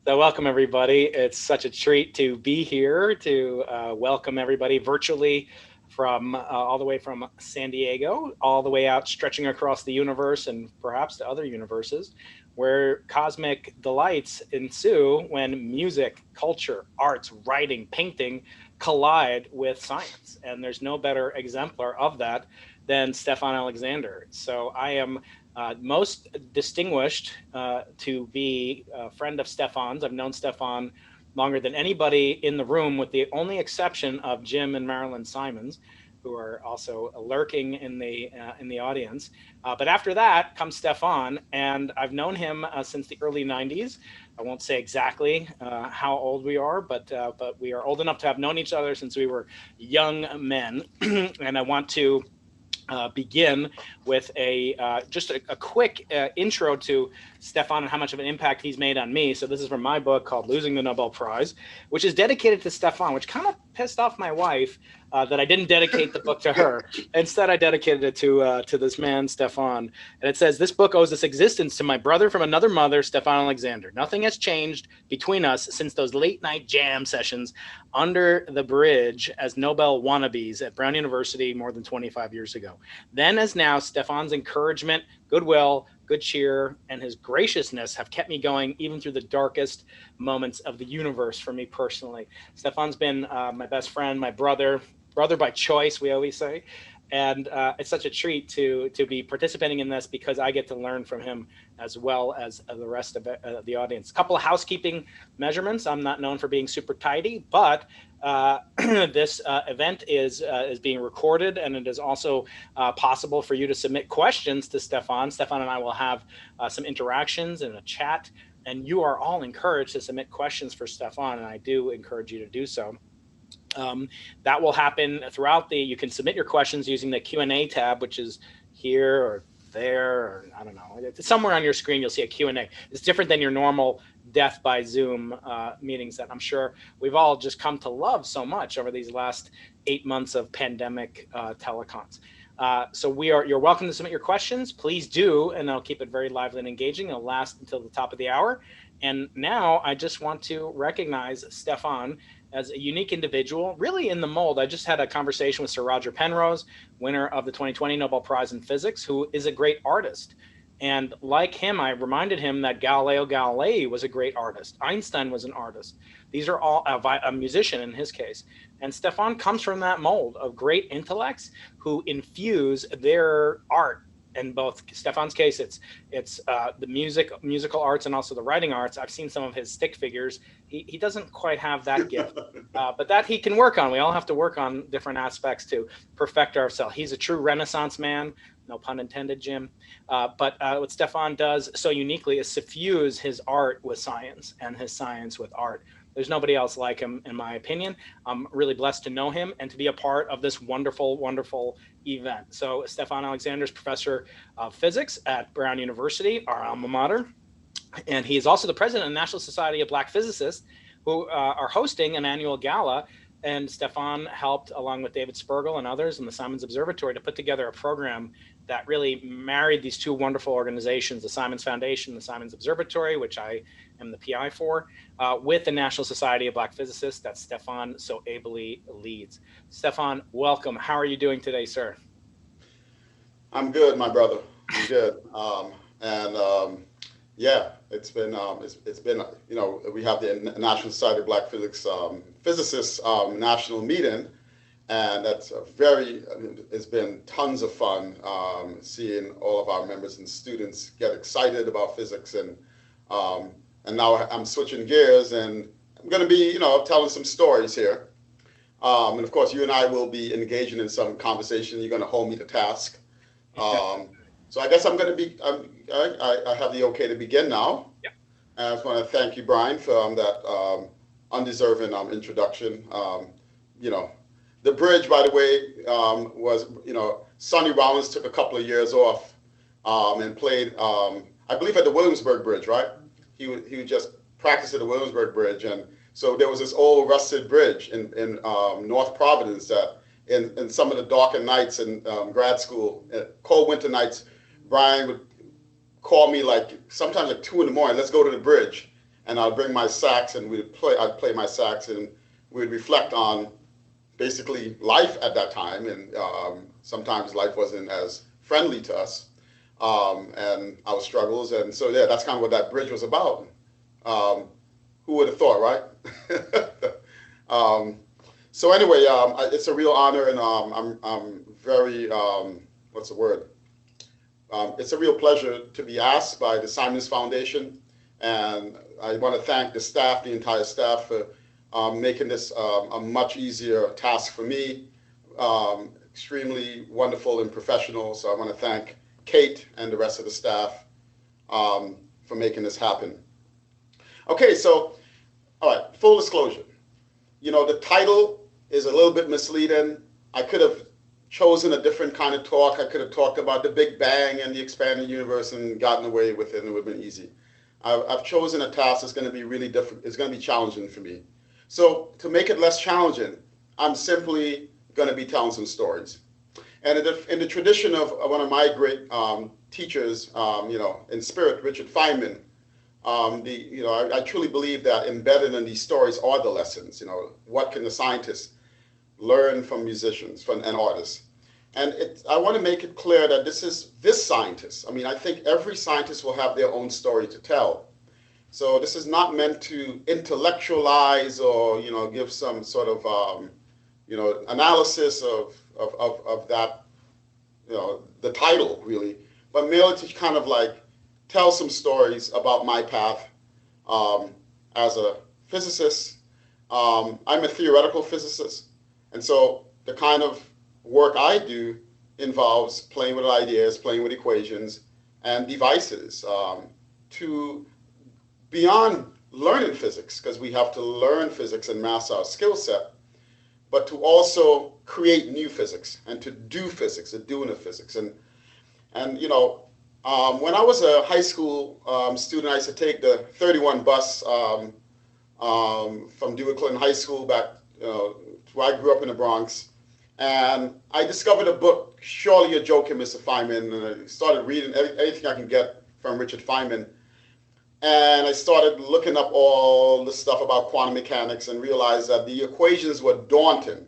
So welcome everybody. It's such a treat to be here to welcome everybody virtually from all the way from San Diego, all the way out stretching across the universe and perhaps to other universes where cosmic delights ensue when music, culture, arts, writing, painting collide with science. And there's no better exemplar of that than Stefan Alexander. So I am most distinguished to be a friend of Stefan's. I've known Stefan longer than anybody in the room, with the only exception of Jim and Marilyn Simons, who are also lurking in the audience. But after that comes Stefan, and I've known him since the early '90s. I won't say exactly how old we are, but we are old enough to have known each other since we were young men. And I want to begin with just a quick intro to Stefan and how much of an impact he's made on me. So this is from my book called Losing the Nobel Prize, which is dedicated to Stefan, which kind of pissed off my wife that I didn't dedicate the book to her. Instead, I dedicated it to this man, Stefan. And it says, "This book owes its existence to my brother from another mother, Stefan Alexander. Nothing has changed between us since those late night jam sessions under the bridge as Nobel wannabes at Brown University more than 25 years ago. Then as now, Stefan's encouragement, goodwill, good cheer, and his graciousness have kept me going even through the darkest moments of the universe for me personally. Stefan's been my best friend, my brother by choice, we always say. And it's such a treat to be participating in this because I get to learn from him as well as the rest of the audience. A couple of housekeeping measurements. I'm not known for being super tidy, but this event is being recorded, and it is also possible for you to submit questions to Stefan. Stefan and I will have some interactions and a chat, and you are all encouraged to submit questions for Stefan, and I do encourage you to do so. That will happen throughout you can submit your questions using the Q&A tab, which is here or there, or I don't know, somewhere on your screen you'll see a Q&A. It's different than your normal death by Zoom meetings that I'm sure we've all just come to love so much over these last 8 months of pandemic telecons. So you're welcome to submit your questions. Please do, and I'll keep it very lively and engaging. It'll last until the top of the hour. And now I just want to recognize Stefan as a unique individual, really in the mold. I just had a conversation with Sir Roger Penrose, winner of the 2020 Nobel Prize in Physics, who is a great artist. And like him, I reminded him that Galileo Galilei was a great artist. Einstein was an artist. These are all a musician in his case. And Stefan comes from that mold of great intellects who infuse their art. In both Stefan's case, it's the musical arts and also the writing arts. I've seen some of his stick figures. He doesn't quite have that gift, but that he can work on. We all have to work on different aspects to perfect ourselves. He's a true Renaissance man, no pun intended, Jim. But what Stefan does so uniquely is suffuse his art with science and his science with art. There's nobody else like him, in my opinion. I'm really blessed to know him and to be a part of this wonderful, wonderful event. So Stefan Alexander is professor of physics at Brown University, our alma mater. And he is also the president of the National Society of Black Physicists, who are hosting an annual gala. And Stefan helped, along with David Spergel and others in the Simons Observatory, to put together a program that really married these two wonderful organizations, the Simons Foundation, the Simons Observatory, which I am the PI for, with the National Society of Black Physicists that Stefan so ably leads. Stefan, welcome. How are you doing today, sir? I'm good, my brother. I'm good. Yeah, it's been we have the National Society of Black Physics Physicists national meeting, and it's been tons of fun seeing all of our members and students get excited about physics, and now I'm switching gears, and I'm going to be telling some stories here, and of course you and I will be engaging in some conversation. You're going to hold me to task. So I guess I'm going to be, I have the okay to begin now. Yeah. And I just want to thank you, Brian, for that undeserving introduction. The bridge, by the way, was, Sonny Rollins took a couple of years off and played, I believe at the Williamsburg Bridge, right? He would just practice at the Williamsburg Bridge. And so there was this old rusted bridge in North Providence that in some of the darker nights in grad school, cold winter nights, Brian would call me sometimes 2 a.m. Let's go to the bridge. and I'd bring my sax and I'd play my sax and we'd reflect on basically life at that time, and sometimes life wasn't as friendly to us, and our struggles, and so yeah, that's kind of what that bridge was about. Who would have thought, right? So anyway, it's a real honor, and I'm very what's the word? It's a real pleasure to be asked by the Simons Foundation, and I want to thank the staff, the entire staff, for making this a much easier task for me. Extremely wonderful and professional. So I want to thank Kate and the rest of the staff for making this happen. Okay, so all right, full disclosure. You know, the title is a little bit misleading. I could have chosen a different kind of talk. I could have talked about the Big Bang and the expanding universe and gotten away with it, and it would have been easy. I've chosen a task that's going to be really different. It's going to be challenging for me. So to make it less challenging, I'm simply going to be telling some stories. And in the tradition of one of my great teachers, in spirit, Richard Feynman, I truly believe that embedded in these stories are the lessons. You know, what can the scientists learn from musicians and artists? And I want to make it clear that this scientist. I mean, I think every scientist will have their own story to tell. So this is not meant to intellectualize or, give some sort of, analysis of that, the title really, but merely to kind of like tell some stories about my path as a physicist. I'm a theoretical physicist, and so the kind of work I do involves playing with ideas, playing with equations and devices to beyond learning physics, because we have to learn physics and master our skill set, but to also create new physics and to do physics, the doing of physics. And when I was a high school student, I used to take the 31 bus from Dewey Clinton High School back, where I grew up in the Bronx. And I discovered a book, Surely You're Joking, Mr. Feynman, and I started reading anything I can get from Richard Feynman. And I started looking up all the stuff about quantum mechanics and realized that the equations were daunting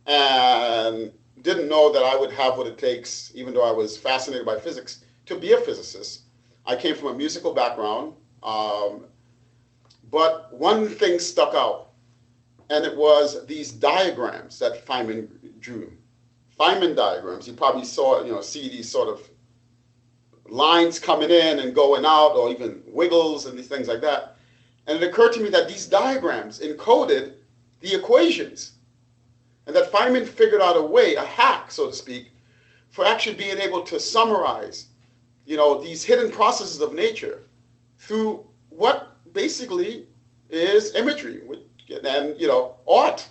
and didn't know that I would have what it takes, even though I was fascinated by physics, to be a physicist. I came from a musical background, but one thing stuck out, and it was these diagrams that Feynman drew. Feynman diagrams, you probably see these sort of lines coming in and going out, or even wiggles and these things like that. And it occurred to me that these diagrams encoded the equations, and that Feynman figured out a way, a hack, so to speak, for actually being able to summarize, these hidden processes of nature through what basically is imagery and, art.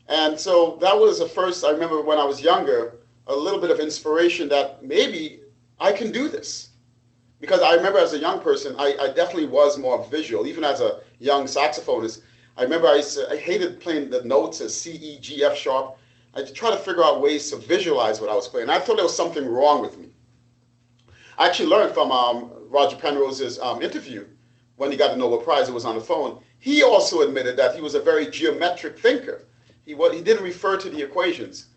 And so that was the first, I remember when I was younger, a little bit of inspiration that maybe I can do this. Because I remember as a young person, I definitely was more visual. Even as a young saxophonist, I remember I hated playing the notes as C, E, G, F sharp. I tried to figure out ways to visualize what I was playing. I thought there was something wrong with me. I actually learned from Roger Penrose's interview when he got the Nobel Prize. It was on the phone. He also admitted that he was a very geometric thinker. He didn't refer to the equations.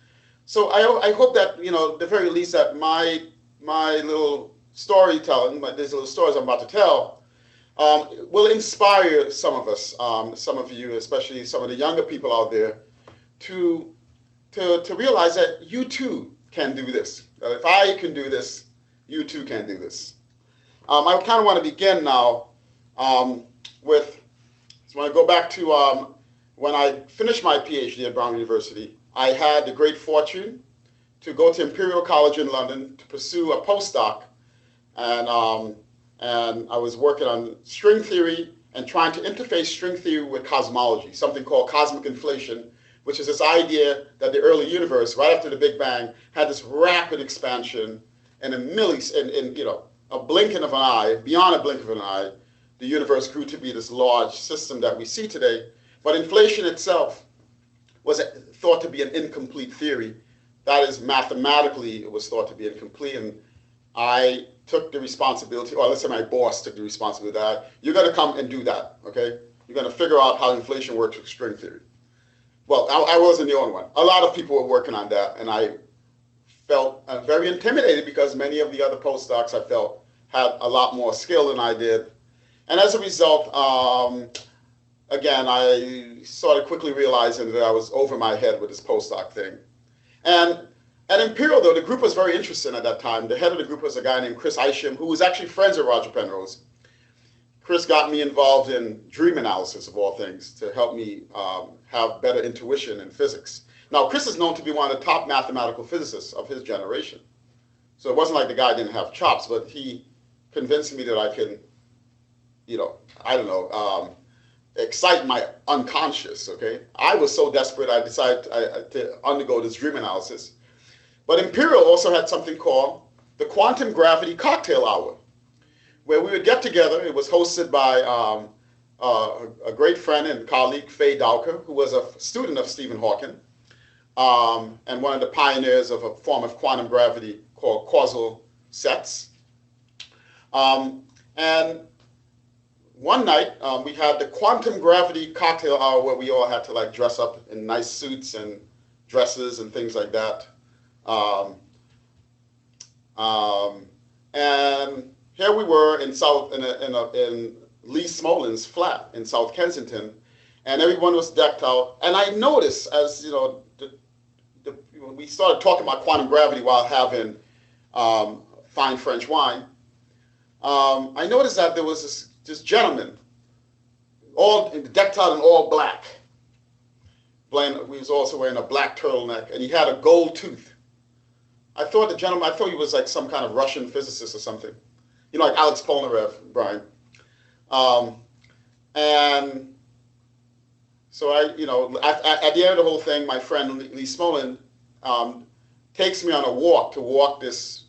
So I hope that, at the very least, that my little storytelling, these little stories I'm about to tell, will inspire some of us, some of you, especially some of the younger people out there, to realize that you too can do this. That if I can do this, you too can do this. I kind of want to begin now with, so when I go back to when I finished my PhD at Brown University, I had the great fortune to go to Imperial College in London to pursue a postdoc, and I was working on string theory and trying to interface string theory with cosmology, something called cosmic inflation, which is this idea that the early universe, right after the Big Bang, had this rapid expansion, and in a blinking of an eye, beyond a blink of an eye, the universe grew to be this large system that we see today. But inflation itself was thought to be an incomplete theory. That is, mathematically, it was thought to be incomplete. And I took the responsibility, or let's say my boss took the responsibility that you're going to come and do that, okay? You're going to figure out how inflation works with string theory. Well, I wasn't the only one. A lot of people were working on that, and I felt very intimidated because many of the other postdocs I felt had a lot more skill than I did. And as a result, again, I started quickly realizing that I was over my head with this postdoc thing. And at Imperial, though, the group was very interesting at that time. The head of the group was a guy named Chris Isham, who was actually friends with Roger Penrose. Chris got me involved in dream analysis, of all things, to help me have better intuition in physics. Now, Chris is known to be one of the top mathematical physicists of his generation. So it wasn't like the guy didn't have chops, but he convinced me that I can, excite my unconscious, okay? I was so desperate, I decided to undergo this dream analysis. But Imperial also had something called the Quantum Gravity Cocktail Hour, where we would get together. It was hosted by a great friend and colleague, Faye Dowker, who was a student of Stephen Hawking, and one of the pioneers of a form of quantum gravity called causal sets. And one night, we had the Quantum Gravity Cocktail Hour, where we all had to dress up in nice suits and dresses and things like that. And here we were in Lee Smolin's flat in South Kensington, and everyone was decked out. And I noticed, as we started talking about quantum gravity while having fine French wine, I noticed that there was this gentleman, all decked out in all black. He was also wearing a black turtleneck, and he had a gold tooth. I thought he was like some kind of Russian physicist or something, like Alex Polnareff, Brian. And so at the end of the whole thing, my friend Lee Smolin takes me on a walk to walk this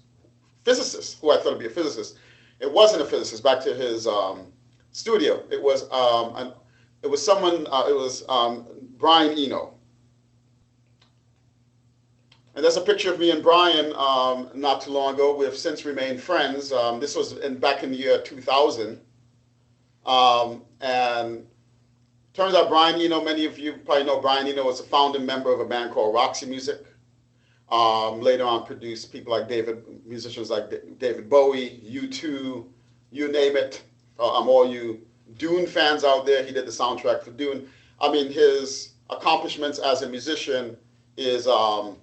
physicist, who I thought would be a physicist. It wasn't a physicist. Back to his studio. It was Brian Eno. And there's a picture of me and Brian not too long ago. We have since remained friends. This was back in the year 2000. And turns out Brian Eno, many of you probably know Brian Eno, was a founding member of a band called Roxy Music. Later on produced people like musicians like David Bowie, U2, you name it. All you Dune fans out there, he did the soundtrack for Dune. I mean, his accomplishments as a musician is, I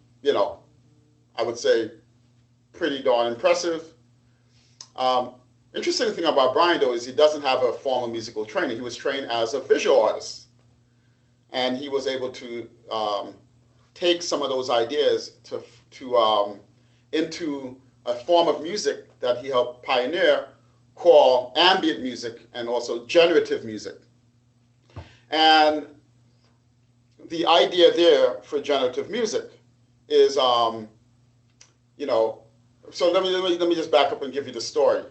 would say pretty darn impressive. Interesting thing about Brian, though, is he doesn't have a formal musical training. He was trained as a visual artist. And he was able to take some of those ideas into a form of music that he helped pioneer called ambient music and also generative music. And the idea there for generative music is, so let me just back up and give you the story.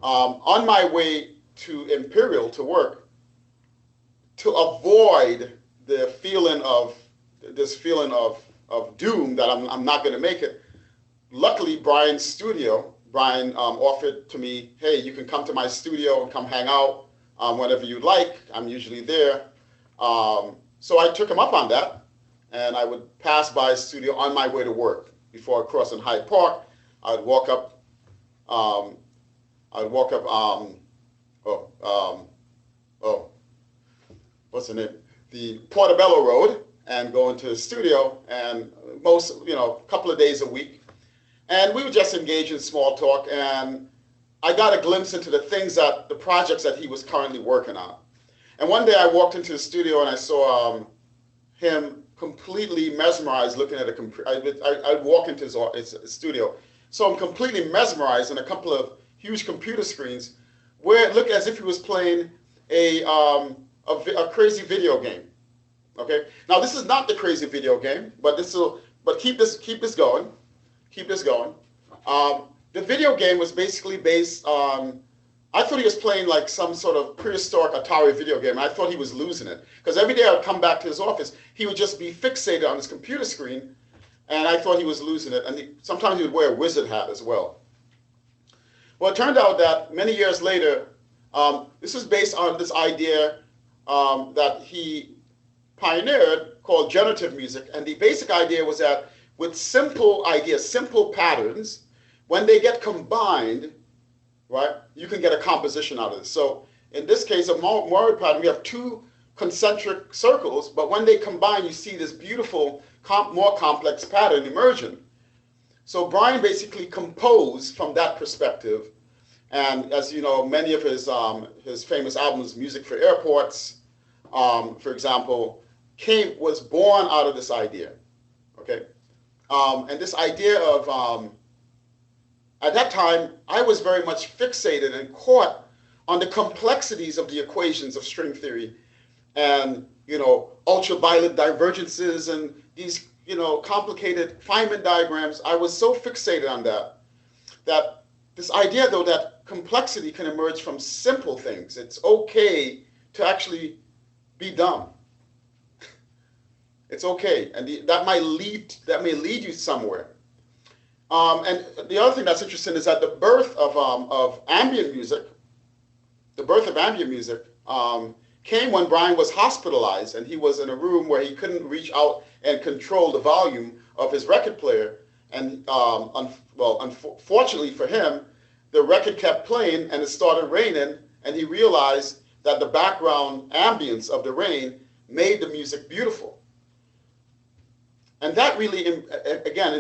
On my way to Imperial to work, to avoid this feeling of doom that I'm not going to make it, luckily Brian's studio, Brian offered to me, hey, you can come to my studio and come hang out whenever you like. I'm usually there. So I took him up on that, and I would pass by his studio on my way to work. Before crossing Hyde Park, I'd walk up, what's the name? The Portobello Road, and go into his studio, and a couple of days a week. And we would just engage in small talk, and I got a glimpse into the projects that he was currently working on. And one day I walked into the studio and I saw him completely mesmerized looking at a computer. I'd walk into his studio, so I'm completely mesmerized in a couple of huge computer screens where it looked as if he was playing a crazy video game. Okay, now this is not the crazy video game, but keep this going. The video game was basically based on, I thought he was playing like some sort of prehistoric Atari video game. I thought he was losing it, because every day I would come back to his office, he would just be fixated on his computer screen, and I thought he was losing it. And sometimes he would wear a wizard hat as well. Well, it turned out that many years later, this was based on this idea that he pioneered called generative music. And the basic idea was that with simple ideas, simple patterns, when they get combined, right, you can get a composition out of this. So in this case, a Maury pattern, we have two concentric circles, but when they combine, you see this beautiful, more complex pattern emerging. So Brian basically composed from that perspective. And as you know, many of his famous albums, Music for Airports, for example, was born out of this idea. Okay, and this idea of at that time, I was very much fixated and caught on the complexities of the equations of string theory, and ultraviolet divergences and these complicated Feynman diagrams. I was so fixated on that this idea, though, that complexity can emerge from simple things. It's okay to actually be dumb. It's okay, and that may lead you somewhere. And the other thing that's interesting is that the birth of ambient music, came when Brian was hospitalized, and he was in a room where he couldn't reach out and control the volume of his record player. And unfortunately for him, the record kept playing, and it started raining, and he realized that the background ambience of the rain made the music beautiful. And that really, again,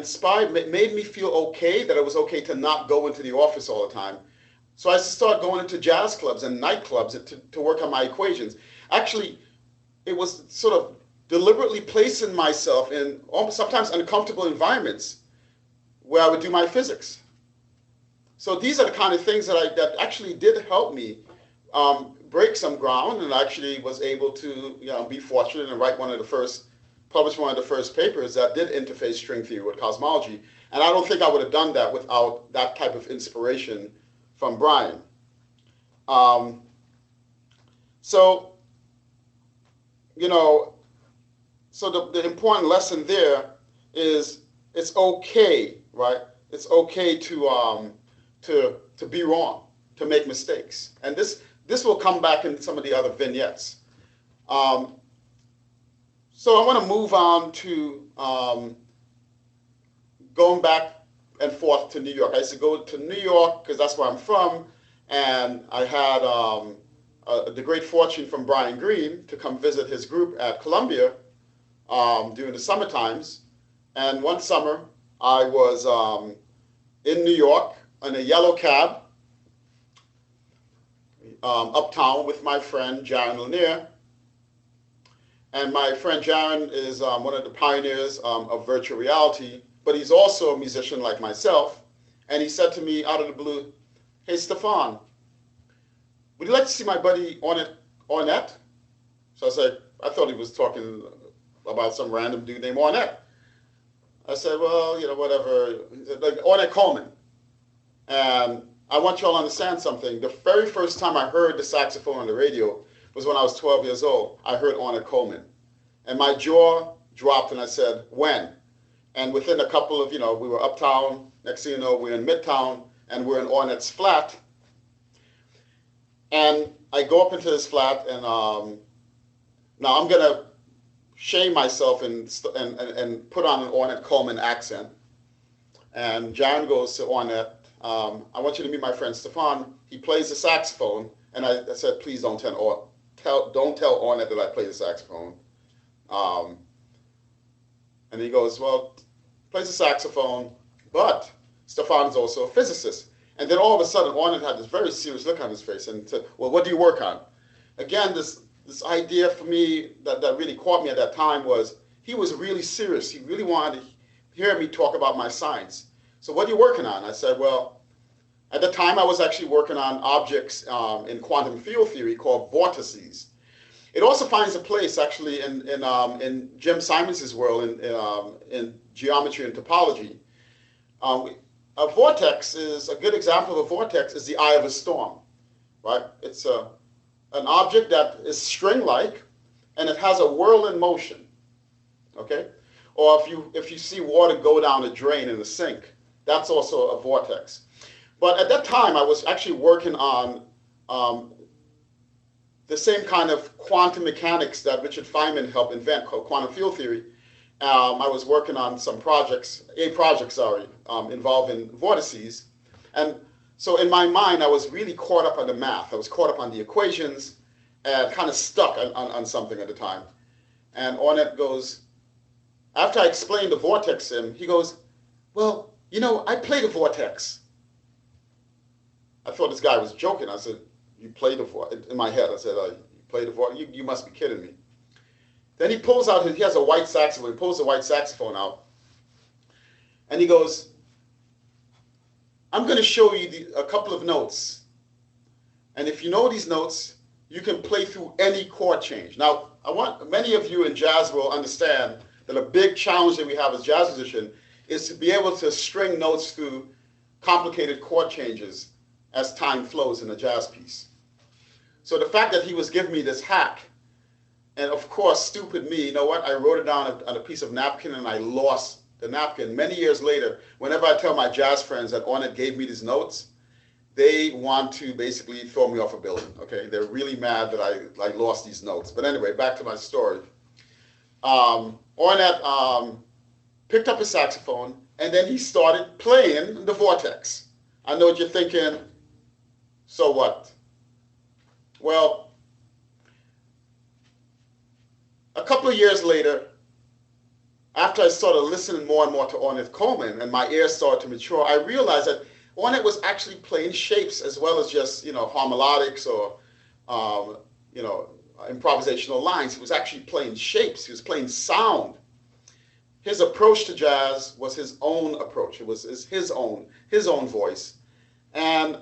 made me feel okay, that it was okay to not go into the office all the time. So I started going into jazz clubs and nightclubs to work on my equations. Actually, it was sort of deliberately placing myself in sometimes uncomfortable environments where I would do my physics. So these are the kind of things that actually did help me break some ground, and actually was able to be fortunate and publish one of the first papers that did interface string theory with cosmology. And I don't think I would have done that without that type of inspiration from Brian. So the important lesson there is it's okay, right? It's okay to be wrong, to make mistakes. And this will come back in some of the other vignettes. So I want to move on to going back and forth to New York. I used to go to New York because that's where I'm from, and I had the great fortune from Brian Greene to come visit his group at Columbia during the summer times. And one summer, I was in New York in a yellow cab uptown with my friend Jaron Lanier. And my friend Jaron is one of the pioneers of virtual reality, but he's also a musician like myself. And he said to me out of the blue, "Hey, Stefan, would you like to see my buddy Ornette?" So I thought he was talking about some random dude named Ornette. I said, "Well, whatever." He said, like Ornette Coleman. And I want you all to understand something. The very first time I heard the saxophone on the radio was when I was 12 years old. I heard Ornette Coleman. And my jaw dropped, and I said, "When?" And within a couple of, we were uptown. Next thing you know, we're in Midtown, and we're in Ornette's flat. And I go up into his flat, and now I'm going to shame myself and put on an Ornette Coleman accent. And Jaron goes to Ornette, "I want you to meet my friend Stefan. He plays the saxophone." And I said, "Please don't tell Ornette that I play the saxophone." And he goes, "Well, plays the saxophone, but Stefan's also a physicist." And then all of a sudden, Ornette had this very serious look on his face and said, "Well, what do you work on?" Again, this idea for me that really caught me at that time was he was really serious. He really wanted to hear me talk about my science. "So what are you working on?" I said, "Well, at the time I was actually working on objects in quantum field theory called vortices." It also finds a place actually in Jim Simons's world in geometry and topology. A vortex is a good example of a vortex is the eye of a storm, right? It's an object that is string-like, and it has a whirl in motion. Okay, or if you see water go down a drain in a sink, that's also a vortex. But at that time, I was actually working on the same kind of quantum mechanics that Richard Feynman helped invent, called quantum field theory. I was working on some projects, involving vortices. And so in my mind, I was really caught up on the math. I was caught up on the equations and kind of stuck on something at the time. And Ornette goes, after I explained the vortex to him, he goes, well, I played a vortex. I thought this guy was joking. I said, you played a vortex? In my head, I said, you played a vortex? You must be kidding me. Then he pulls out, he has a white saxophone, he pulls the white saxophone out, and he goes, I'm going to show you a couple of notes. And if you know these notes, you can play through any chord change. Now, I want many of you in jazz will understand that a big challenge that we have as jazz musicians is to be able to string notes through complicated chord changes as time flows in a jazz piece. So the fact that he was giving me this hack, and of course, stupid me, you know what? I wrote it down on a piece of napkin and I lost the napkin. Many years later, whenever I tell my jazz friends that Ornette gave me these notes, they want to basically throw me off a building, okay? They're really mad that I lost these notes. But anyway, back to my story. Ornette picked up his saxophone and then he started playing the vortex. I know what you're thinking, so what? Well, a couple of years later, after I started listening more and more to Ornette Coleman and my ears started to mature, I realized that Ornette was actually playing shapes as well as just, harmonics or, improvisational lines. He was actually playing shapes. He was playing sound. His approach to jazz was his own approach. It was his own voice. And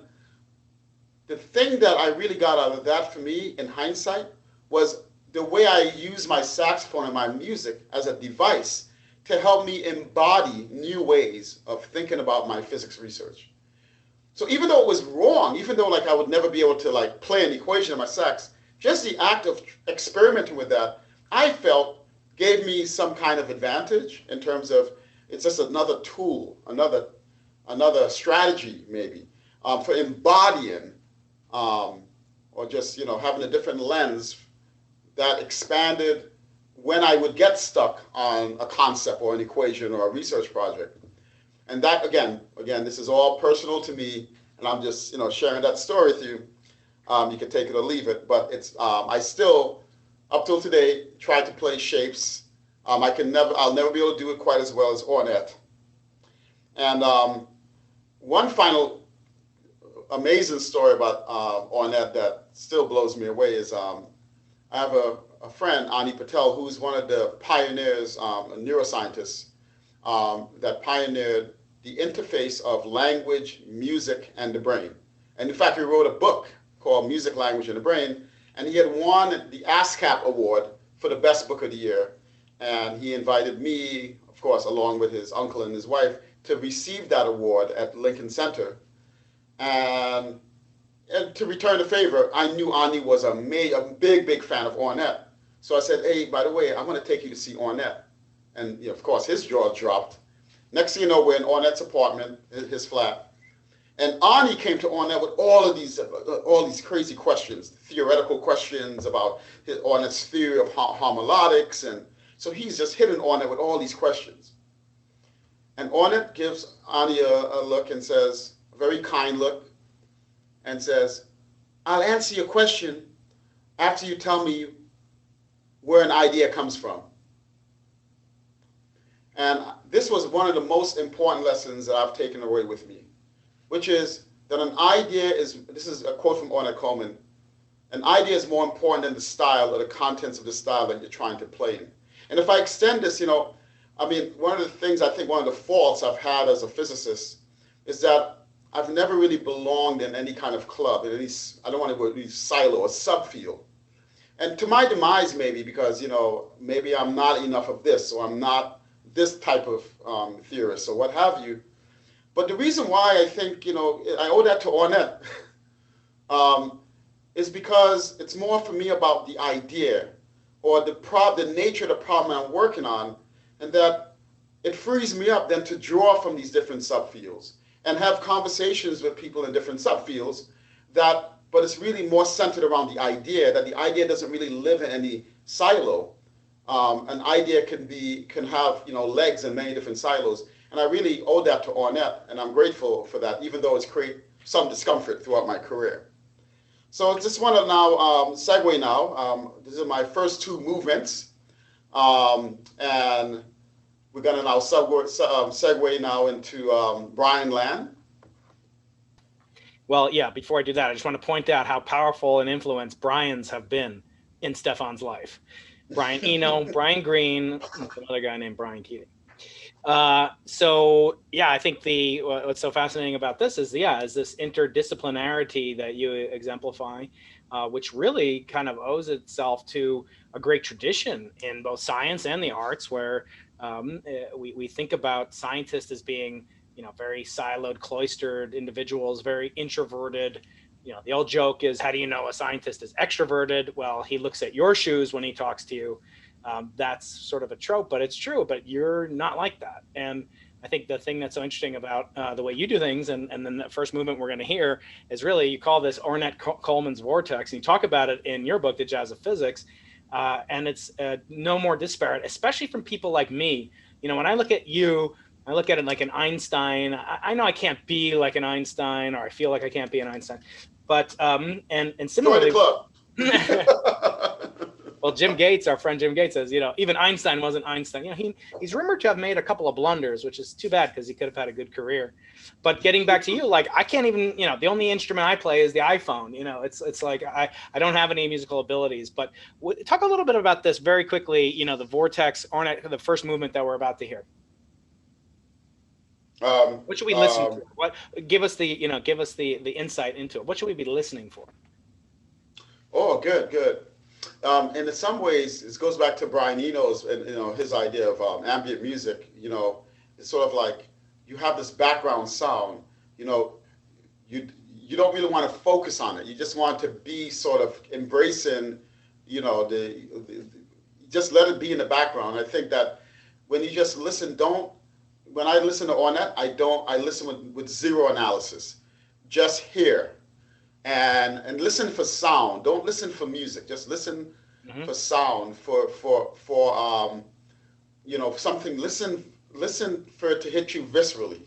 the thing that I really got out of that for me in hindsight was the way I use my saxophone and my music as a device to help me embody new ways of thinking about my physics research. So even though it was wrong, even though I would never be able to play an equation in my sax, just the act of experimenting with that, I felt gave me some kind of advantage in terms of it's just another tool, another strategy maybe for embodying or just having a different lens that expanded when I would get stuck on a concept or an equation or a research project. And that, again, this is all personal to me, and I'm just, sharing that story with you. You can take it or leave it, but it's, I still, up till today, try to play shapes. I'll never be able to do it quite as well as Ornette. And one final amazing story about Ornette that still blows me away is I have a friend, Ani Patel, who's one of the pioneers, a neuroscientist, that pioneered the interface of language, music, and the brain. And in fact, he wrote a book called Music, Language, and the Brain, and he had won the ASCAP award for the best book of the year. And he invited me, of course, along with his uncle and his wife, to receive that award at Lincoln Center. And to return the favor, I knew Ani was a big fan of Ornette. So I said, hey, by the way, I want to take you to see Ornette. And of course, his jaw dropped. Next thing you know, we're in Ornette's apartment, his flat. And Ani came to Ornette with all these crazy questions, theoretical questions about Ornette's theory of harmonics. And so he's just hitting Ornette with all these questions. And Ornette gives Ani a look and says, a very kind look, and says, I'll answer your question after you tell me where an idea comes from. And this was one of the most important lessons that I've taken away with me, which is that an idea is, this is a quote from Ornette Coleman, an idea is more important than the style or the contents of the style that you're trying to play in. And if I extend this, one of the things, I think one of the faults I've had as a physicist is that I've never really belonged in any kind of club, in any, I don't want to go to silo or subfield. And to my demise, maybe, because, maybe I'm not enough of this, or I'm not this type of theorist, or what have you. But the reason why I think, I owe that to Ornette is because it's more for me about the idea or the nature of the problem I'm working on, and that it frees me up then to draw from these different subfields and have conversations with people in different subfields but it's really more centered around the idea, that the idea doesn't really live in any silo. An idea can have, legs in many different silos. And I really owe that to Ornette, and I'm grateful for that, even though it's created some discomfort throughout my career. So I just want to now segue now. These are my first two movements. And we're going to now segue now into Brian Land. Well, yeah, before I do that, I just want to point out how powerful an influence Brian's have been in Stefan's life. Brian Eno, Brian Green, another guy named Brian Keating. So yeah, I think what's so fascinating about this is this interdisciplinarity that you exemplify, which really kind of owes itself to a great tradition in both science and the arts, where we think about scientists as being, very siloed, cloistered individuals, very introverted. The old joke is, how do you know a scientist is extroverted? Well, he looks at your shoes when he talks to you. That's sort of a trope, but it's true. But you're not like that. And I think the thing that's so interesting about the way you do things, and then the first movement we're going to hear is really, you call this Ornette Coleman's vortex, and you talk about it in your book, The Jazz of Physics. And it's no more disparate, especially from people like me. When I look at you, I look at it like an Einstein. I know I can't be like an Einstein, or I feel like I can't be an Einstein. But and similarly, join the club. Well, Jim Gates, our friend Jim Gates, says, even Einstein wasn't Einstein. He's rumored to have made a couple of blunders, which is too bad because he could have had a good career. But getting back to you, like, I can't even, the only instrument I play is the iPhone. It's like I don't have any musical abilities. But talk a little bit about this very quickly. The vortex, Ornette, the first movement that we're about to hear. What should we listen for? What give us the insight into it? What should we be listening for? Oh, good. And in some ways, it goes back to Brian Eno's and his idea of ambient music. It's sort of like you have this background sound. You don't really want to focus on it. You just want to be sort of embracing. Just let it be in the background. I think that when you just listen, when I listen to Ornette, I listen with zero analysis. Just hear and listen for sound. Don't listen for music. Just listen for sound, for something. Listen for it to hit you viscerally.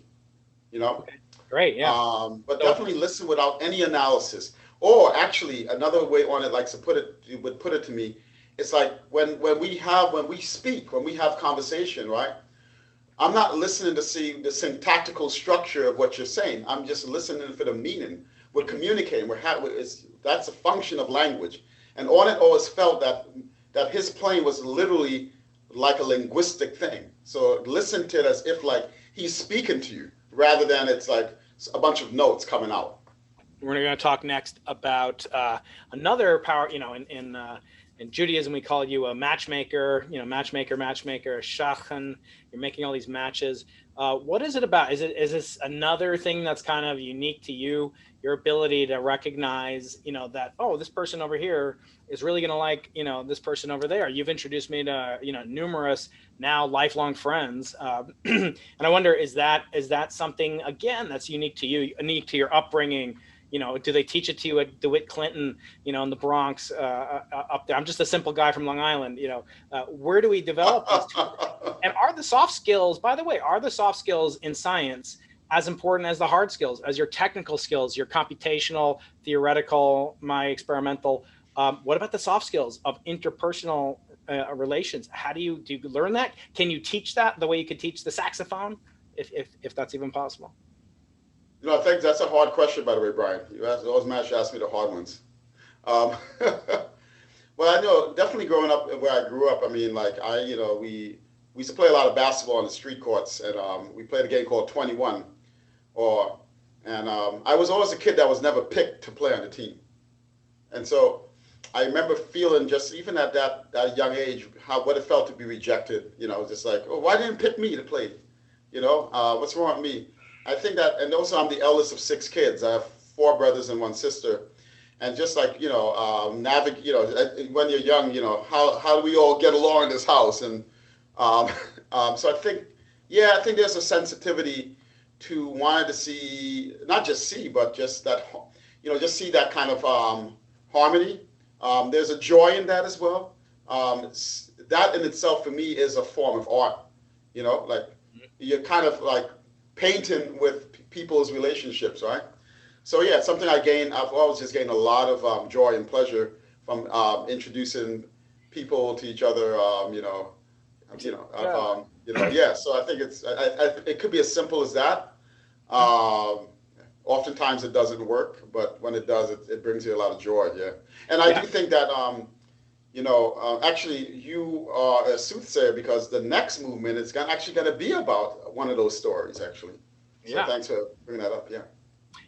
Okay. Great, yeah. But definitely listen without any analysis. Or actually, another way Ornette likes to put it to me, it's like when we speak, when we have conversation, right? I'm not listening to see the syntactical structure of what you're saying. I'm just listening for the meaning. We're communicating. That's a function of language. And Ornette always felt that his playing was literally like a linguistic thing. So listen to it as if like he's speaking to you, rather than it's like a bunch of notes coming out. We're going to talk next about another power. In Judaism, we call you a matchmaker, matchmaker, shachan. You're making all these matches. What is it about? Is this another thing that's kind of unique to you? Your ability to recognize, that, this person over here is really going to like, this person over there. You've introduced me to, numerous now lifelong friends. And I wonder, is that something, again, that's unique to you, unique to your upbringing? Do they teach it to you at DeWitt Clinton, in the Bronx, up there? I'm just a simple guy from Long Island. Where do we develop these two? And are the soft skills, by the way, in science as important as the hard skills, as your technical skills, your computational, theoretical, my experimental? What about the soft skills of interpersonal relations? How do you learn that? Can you teach that the way you could teach the saxophone, if that's even possible? I think that's a hard question, by the way, Brian. You always manage to ask me the hard ones. Well, I know definitely growing up where I grew up. I mean, like we used to play a lot of basketball on the street courts, and we played a game called 21. I was always a kid that was never picked to play on the team, and so I remember feeling just even at that young age what it felt to be rejected. Just like, oh, why didn't you pick me to play? What's wrong with me? I think that, and also I'm the eldest of 6 kids. I have 4 brothers and 1 sister, and just like navigate. When you're young, how do we all get along in this house? And so I think there's a sensitivity to wanted to see, not just see, but just that, just see that kind of harmony. There's a joy in that as well. That in itself for me is a form of art. Like you're kind of like painting with people's relationships, right? So yeah, it's something I've always just gained a lot of joy and pleasure from introducing people to each other. Yeah. So I think it could be as simple as that. Oftentimes it doesn't work, but when it does, it brings you a lot of joy. Yeah, and I do think that actually you are a soothsayer because the next movement is actually going to be about one of those stories, actually. So thanks for bringing that up. Yeah.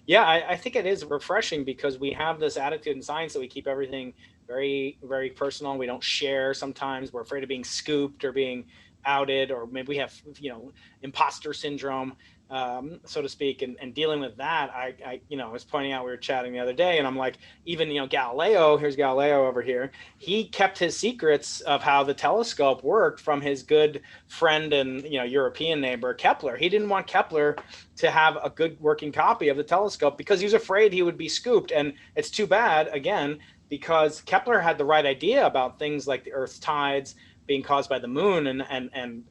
Yeah, I think it is refreshing because we have this attitude in science that we keep everything very, very personal. We don't share sometimes. We're afraid of being scooped or being outed, or maybe we have, imposter syndrome, so to speak. And dealing with that, I was pointing out, we were chatting the other day, and I'm like, even, Galileo, here's Galileo over here. He kept his secrets of how the telescope worked from his good friend and, European neighbor, Kepler. He didn't want Kepler to have a good working copy of the telescope because he was afraid he would be scooped. And it's too bad, again, because Kepler had the right idea about things like the Earth's tides being caused by the moon, and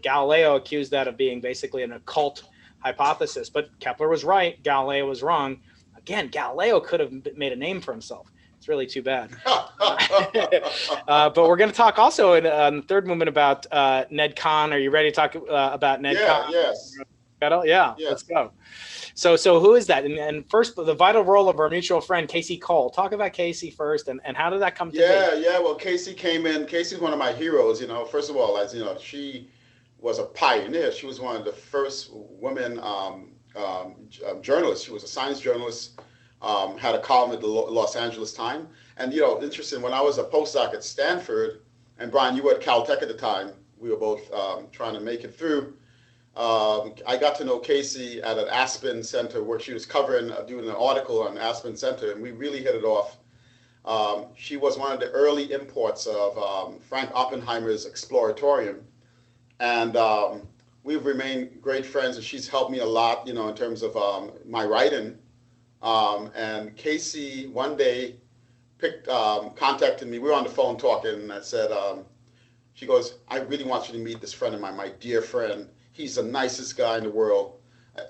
Galileo accused that of being basically an occult hypothesis. But Kepler was right, Galileo was wrong. Again, Galileo could have made a name for himself. It's really too bad. But we're going to talk also in the third movement about Ned Kahn. Are you ready to talk about Ned Kahn? Yes. Yeah, yes. Let's go. So who is that? And first, the vital role of our mutual friend, Casey Cole. Talk about Casey first, and how did that come to be? Yeah. Well, Casey came in. Casey's one of my heroes. First of all, as you know, she was a pioneer. She was one of the first women journalists. She was a science journalist. Had a column at the Los Angeles Times. And interesting. When I was a postdoc at Stanford, and Brian, you were at Caltech at the time. We were both trying to make it through. I got to know Casey at an Aspen Center where she was doing an article on Aspen Center, and we really hit it off. She was one of the early imports of Frank Oppenheimer's Exploratorium, and we've remained great friends, and she's helped me a lot, in terms of my writing. And Casey one day contacted me. We were on the phone talking, and I said, she goes, I really want you to meet this friend of mine, my dear friend. He's the nicest guy in the world.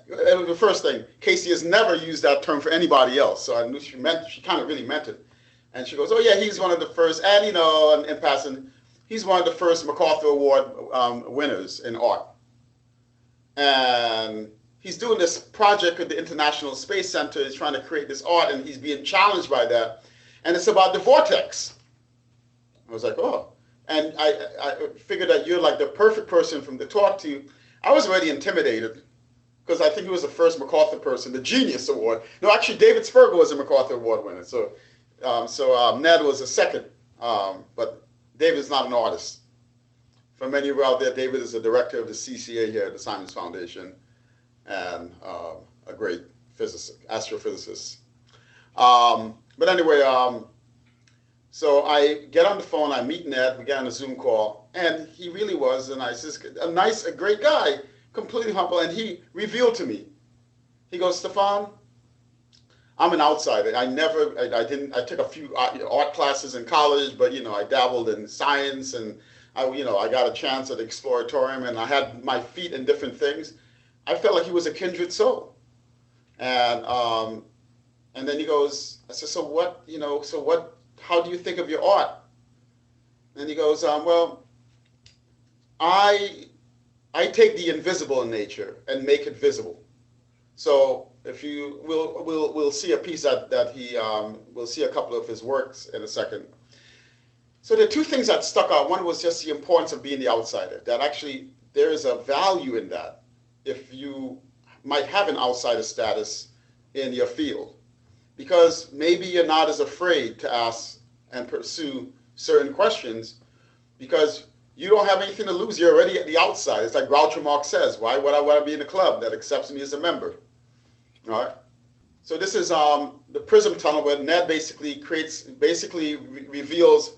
The first thing, Casey has never used that term for anybody else, so I knew she kind of really meant it. And she goes, oh yeah, he's one of the first, and in passing, he's one of the first MacArthur Award winners in art. And he's doing this project at the International Space Center. He's trying to create this art, and he's being challenged by that. And it's about the vortex. I was like, oh. And I figured that you're like the perfect person to talk to. I was already intimidated because I think he was the first MacArthur person, the Genius Award. No, actually, David Spergel was a MacArthur Award winner. So Ned was a second, but David is not an artist. For many of you out there, David is the director of the CCA here at the Simons Foundation, and a great astrophysicist. But anyway, so I get on the phone, I meet Ned, we get on a Zoom call, and he really was a great guy, completely humble, and he revealed to me. He goes, Stefan, I'm an outsider. I took a few art classes in college, but I dabbled in science, and I got a chance at the Exploratorium, and I had my feet in different things. I felt like he was a kindred soul. And then he goes, I said, so what, how do you think of your art? And he goes, well, I take the invisible in nature and make it visible. So if you we'll see a piece that he we'll see a couple of his works in a second. So there are two things that stuck out. One was just the importance of being the outsider, that actually there is a value in that if you might have an outsider status in your field, because maybe you're not as afraid to ask and pursue certain questions because you don't have anything to lose. You're already at the outside. It's like Groucho Marx says, why would I want to be in a club that accepts me as a member? All right. So this is the prism tunnel where Ned basically reveals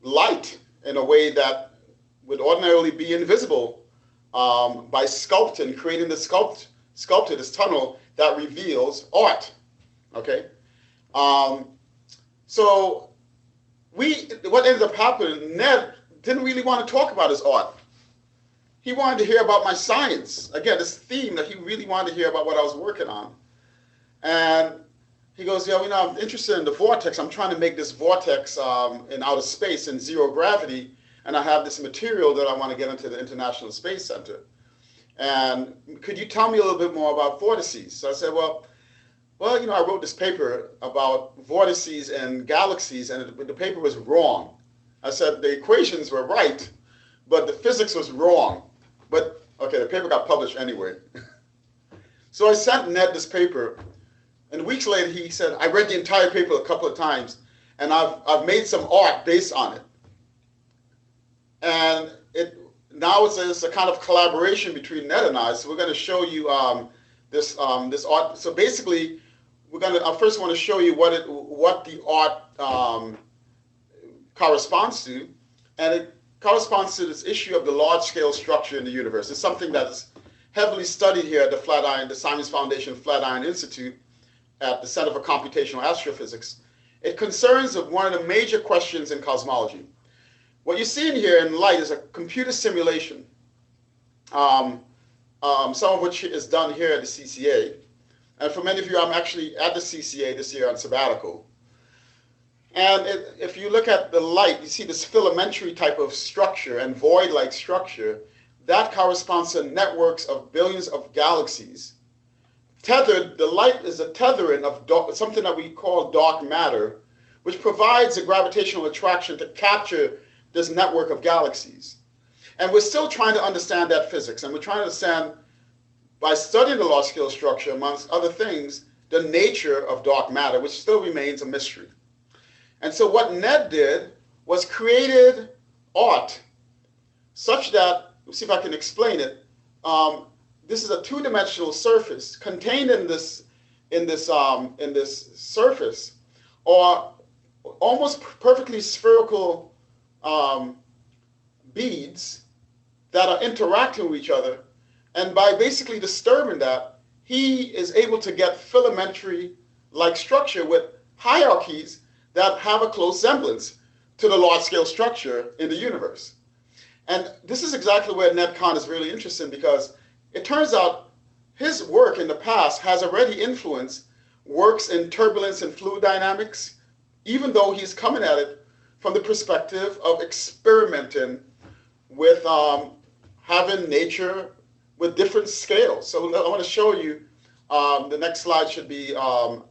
light in a way that would ordinarily be invisible by creating the sculpted, this tunnel that reveals art. Okay, so what ended up happening, Ned didn't really want to talk about his art. He wanted to hear about my science. Again, this theme that he really wanted to hear about what I was working on. And he goes, yeah, I'm interested in the vortex. I'm trying to make this vortex in outer space in zero gravity. And I have this material that I want to get into the International Space Center. And could you tell me a little bit more about vortices? So I said, well, I wrote this paper about vortices and galaxies, and the paper was wrong. I said the equations were right, but the physics was wrong. But, okay, the paper got published anyway. So I sent Ned this paper, and weeks later he said, I read the entire paper a couple of times, and I've made some art based on it. And now it's a kind of collaboration between Ned and I. So we're going to show you this art. So basically, I first want to show you what the art corresponds to, and it corresponds to this issue of the large-scale structure in the universe. It's something that is heavily studied here at the Simons Foundation Flatiron Institute at the Center for Computational Astrophysics. It concerns one of the major questions in cosmology. What you see in here in light is a computer simulation, some of which is done here at the CCA. And for many of you, I'm actually at the CCA this year on sabbatical. And if you look at the light, you see this filamentary type of structure and void-like structure. That corresponds to networks of billions of galaxies. Tethered, the light is a tethering of something that we call dark matter, which provides a gravitational attraction to capture this network of galaxies. And we're still trying to understand that physics, and we're trying to understand, by studying the large-scale structure, amongst other things, the nature of dark matter, which still remains a mystery. And so what Ned did was created art such that, let's see if I can explain it. This is a two-dimensional surface. Contained in this surface are almost perfectly spherical beads that are interacting with each other. And by basically disturbing that, he is able to get filamentary-like structure with hierarchies that have a close semblance to the large-scale structure in the universe. And this is exactly where Ned Kahn is really interesting, because it turns out his work in the past has already influenced works in turbulence and fluid dynamics, even though he's coming at it from the perspective of experimenting with having nature with different scales. So I want to show you, the next slide should be a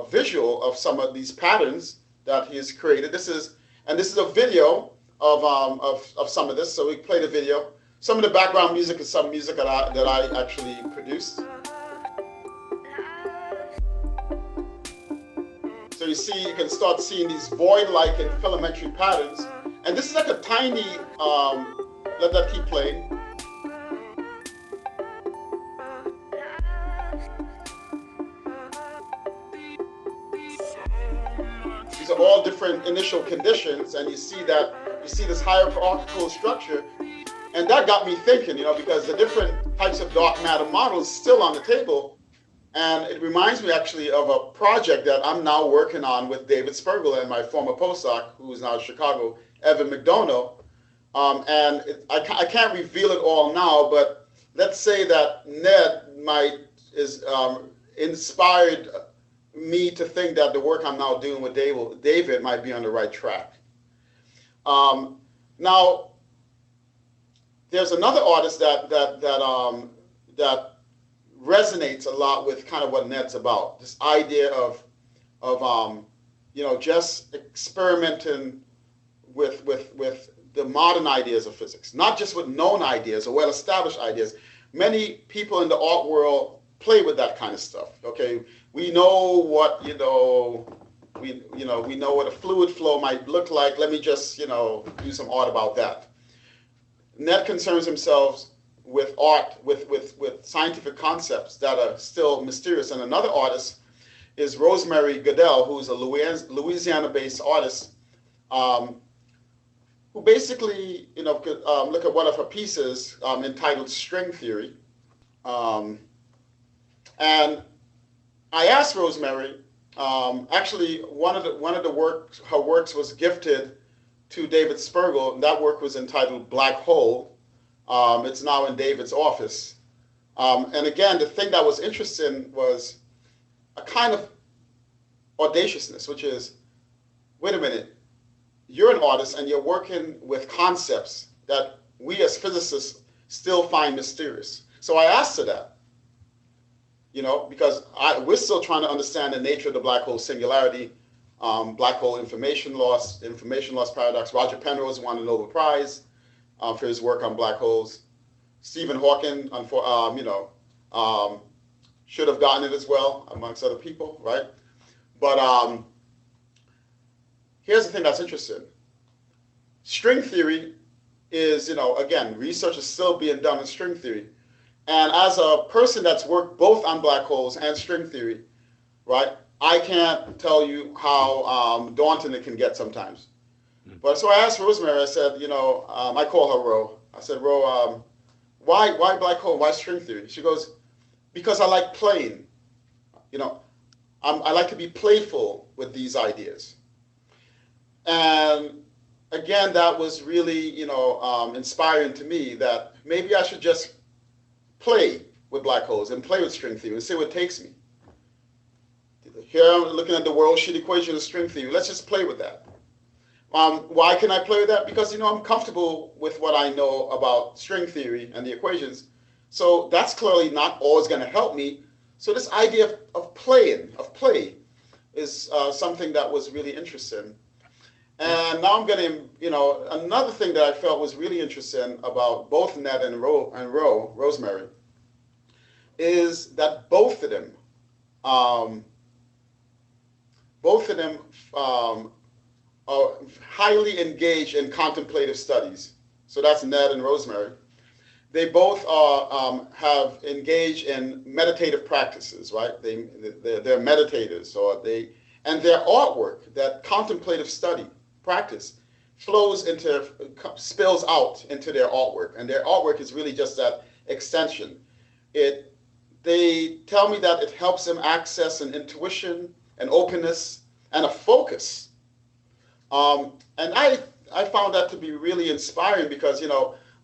visual of some of these patterns that he has created. This is a video of some of this. So we play the video. Some of the background music is some music that I actually produced. So you can start seeing these void-like and filamentary patterns. And this is like a tiny, let that keep playing. These are all different initial conditions, and you see this hierarchical structure. And that got me thinking, because the different types of dark matter models still on the table. And it reminds me actually of a project that I'm now working on with David Spergel and my former postdoc, who is now in Chicago, Evan McDonough. I can't reveal it all now, but let's say that Ned is inspired me to think that the work I'm now doing with David might be on the right track. Now, there's another artist that resonates a lot with kind of what Ned's about. This idea of just experimenting with the modern ideas of physics, not just with known ideas or well-established ideas. Many people in the art world play with that kind of stuff. Okay, we know what we know what a fluid flow might look like. Let me just do some art about that. Ned concerns himself with art, with scientific concepts that are still mysterious. And another artist is Rosemary Goodell, who's a Louisiana-based artist, who basically, look at one of her pieces entitled String Theory. And I asked Rosemary. Actually, her works was gifted to David Spergel, and that work was entitled Black Hole. It's now in David's office. And again, the thing that was interesting was a kind of audaciousness, which is, wait a minute, you're an artist and you're working with concepts that we as physicists still find mysterious. So I asked her that, because we're still trying to understand the nature of the black hole singularity, black hole information loss paradox. Roger Penrose won a Nobel Prize for his work on black holes. Stephen Hawking, should have gotten it as well, amongst other people, right? But here's the thing that's interesting. String theory is, again, research is still being done in string theory. And as a person that's worked both on black holes and string theory, right, I can't tell you how daunting it can get sometimes. But so I asked Rosemary, I said, I call her Ro. I said, Ro, why black hole? Why string theory? She goes, because I like playing. I like to be playful with these ideas. And again, that was really, inspiring to me that maybe I should just play with black holes and play with string theory and see what it takes me. Here I'm looking at the world sheet equation of string theory. Let's just play with that. Why can I play with that? Because, I'm comfortable with what I know about string theory and the equations. So that's clearly not always going to help me. So this idea of play, is something that was really interesting. And now I'm going to, another thing that I felt was really interesting about both Ned and Rosemary, is that both of them are highly engaged in contemplative studies. So that's Ned and Rosemary. They both have engaged in meditative practices, right? They're meditators, and their artwork, that contemplative study practice, spills out into their artwork, and their artwork is really just that extension. They tell me that it helps them access an intuition, an openness, and a focus. And I found that to be really inspiring because,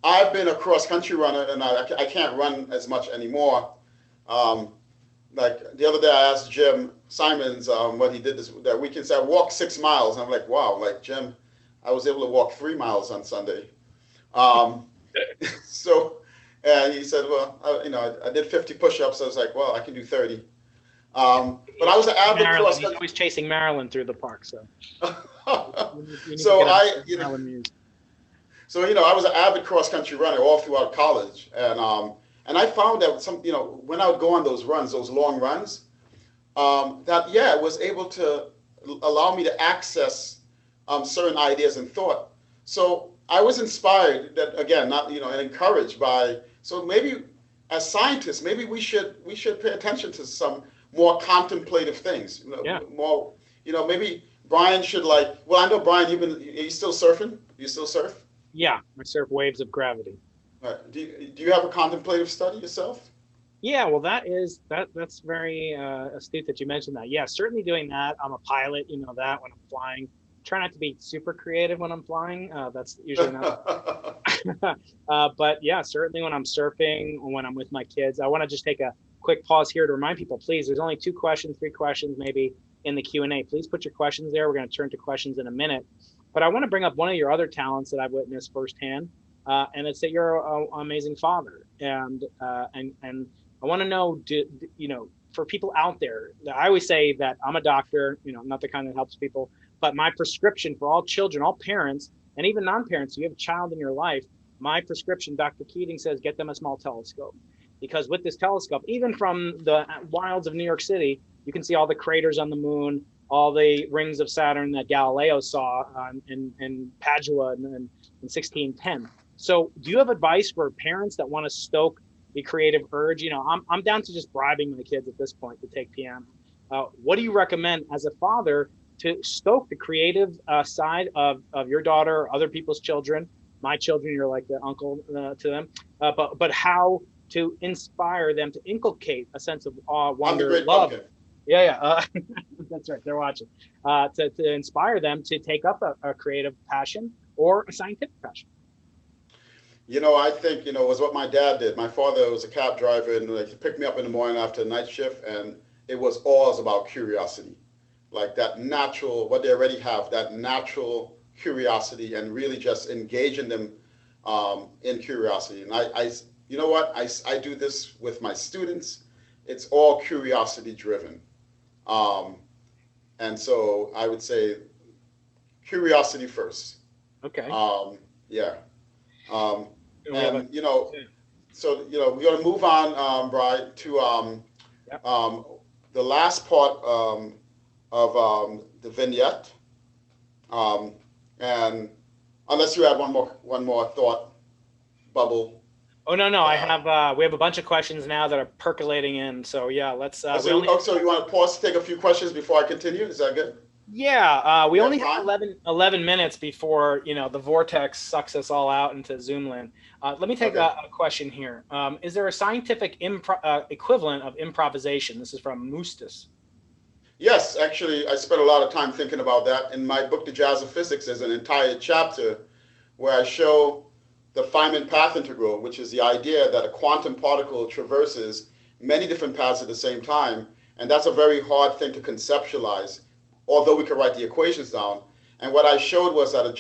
I've been a cross-country runner, and I can't run as much anymore. Like the other day, I asked Jim Simons what he did that weekend. So I walked 6 miles. And I'm like, wow, like Jim, I was able to walk 3 miles on Sunday. And he said, well, I did 50 push-ups. I was like, well, I can do 30. But I was an avid cross-country. He's always chasing Marilyn through the park, so. So I was an avid cross-country runner all throughout college, and I found that when I would go on those runs, those long runs, it was able to allow me to access certain ideas and thought. So I was inspired that, again, and encouraged by. So maybe as scientists, maybe we should pay attention to some more contemplative things. More, maybe Brian should I know Brian, you still surfing? You still surf? Yeah, I surf waves of gravity. Right. Do you have a contemplative study yourself? Yeah, well, that's very astute that you mentioned that. Yeah, certainly doing that. I'm a pilot, that when I'm flying. Try not to be super creative when I'm flying. That's usually not. But yeah, certainly when I'm surfing, when I'm with my kids. I want to just take a quick pause here to remind people, please, there's only 2 questions, 3 questions maybe in the Q&A. Please put your questions there. We're going to turn to questions in a minute. But I want to bring up one of your other talents that I've witnessed firsthand, and it's that you're an amazing father. And I want to know, for people out there, I always say that I'm a doctor, not the kind that helps people, but my prescription for all children, all parents, and even non-parents, you have a child in your life, my prescription, Dr. Keating says, get them a small telescope. Because with this telescope, even from the wilds of New York City, you can see all the craters on the moon, all the rings of Saturn that Galileo saw in Padua in 1610. So do you have advice for parents that want to stoke the creative urge? I'm down to just bribing my kids at this point to take piano. What do you recommend as a father to stoke the creative side of your daughter or other people's children? My children, you're like the uncle to them. But how to inspire them, to inculcate a sense of awe, I'm the wonder, great love. pumpkin. That's right. They're watching. To inspire them to take up a creative passion or a scientific passion. I think, it was what my dad did. My father was a cab driver, and like, he picked me up in the morning after a night shift, and it was always about curiosity. Like that natural, what they already have, that natural curiosity, and really just engaging them in curiosity. And you know what? I do this with my students. It's all curiosity driven. Um, and so I would say curiosity first. Okay. Yeah. Um, And we have and so we're going to move on, Brian, to yep. the last part of the vignette. And unless you have one more thought bubble. Oh no! I have we have a bunch of questions now that are percolating in. So yeah, let's. So you want to pause to take a few questions before I continue? Is that good? Yeah, we only have time? 11 minutes before the vortex sucks us all out into Zoomland. Let me take a question here. Is there a scientific equivalent of improvisation? This is from Mustis. Yes, actually, I spent a lot of time thinking about that. In my book, The Jazz of Physics, there's an entire chapter where I show the Feynman path integral, which is the idea that a quantum particle traverses many different paths at the same time. And that's a very hard thing to conceptualize, although we could write the equations down. And what I showed was that an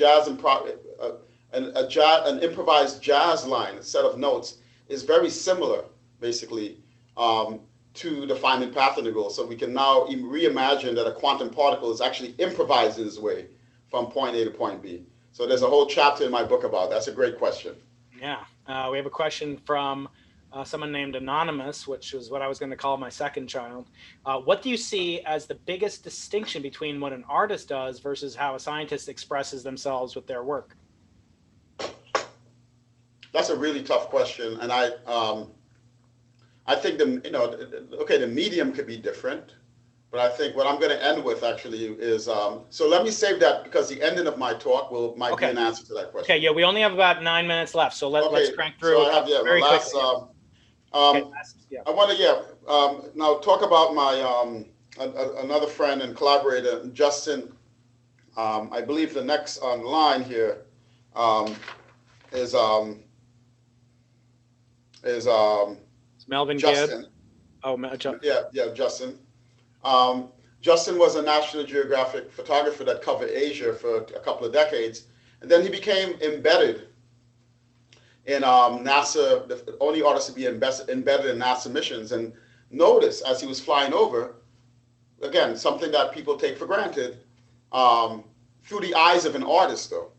improvised jazz line, a set of notes, is very similar, basically, to the Feynman path integral. So we can now reimagine that a quantum particle is actually improvising its way from point A to point B. So there's a whole chapter in my book about that. That's a great question. Yeah. We have a question from someone named Anonymous, which is what I was going to call my second child. What do you see as the biggest distinction between what an artist does versus how a scientist expresses themselves with their work? That's a really tough question. And I think the medium could be different. But I think what I'm going to end with actually is, so let me save that because the ending of my talk might be an answer to that question. Okay, yeah, we only have about 9 minutes left, so let's crank through very quickly. I want to, now talk about my another friend and collaborator, Justin. I believe the next on line here is Melvin Justin. Gibb. Oh, Justin. Justin was a National Geographic photographer that covered Asia for a couple of decades, and then he became embedded in NASA, the only artist to be embedded in NASA missions. And notice as he was flying over, again, something that people take for granted, through the eyes of an artist, though,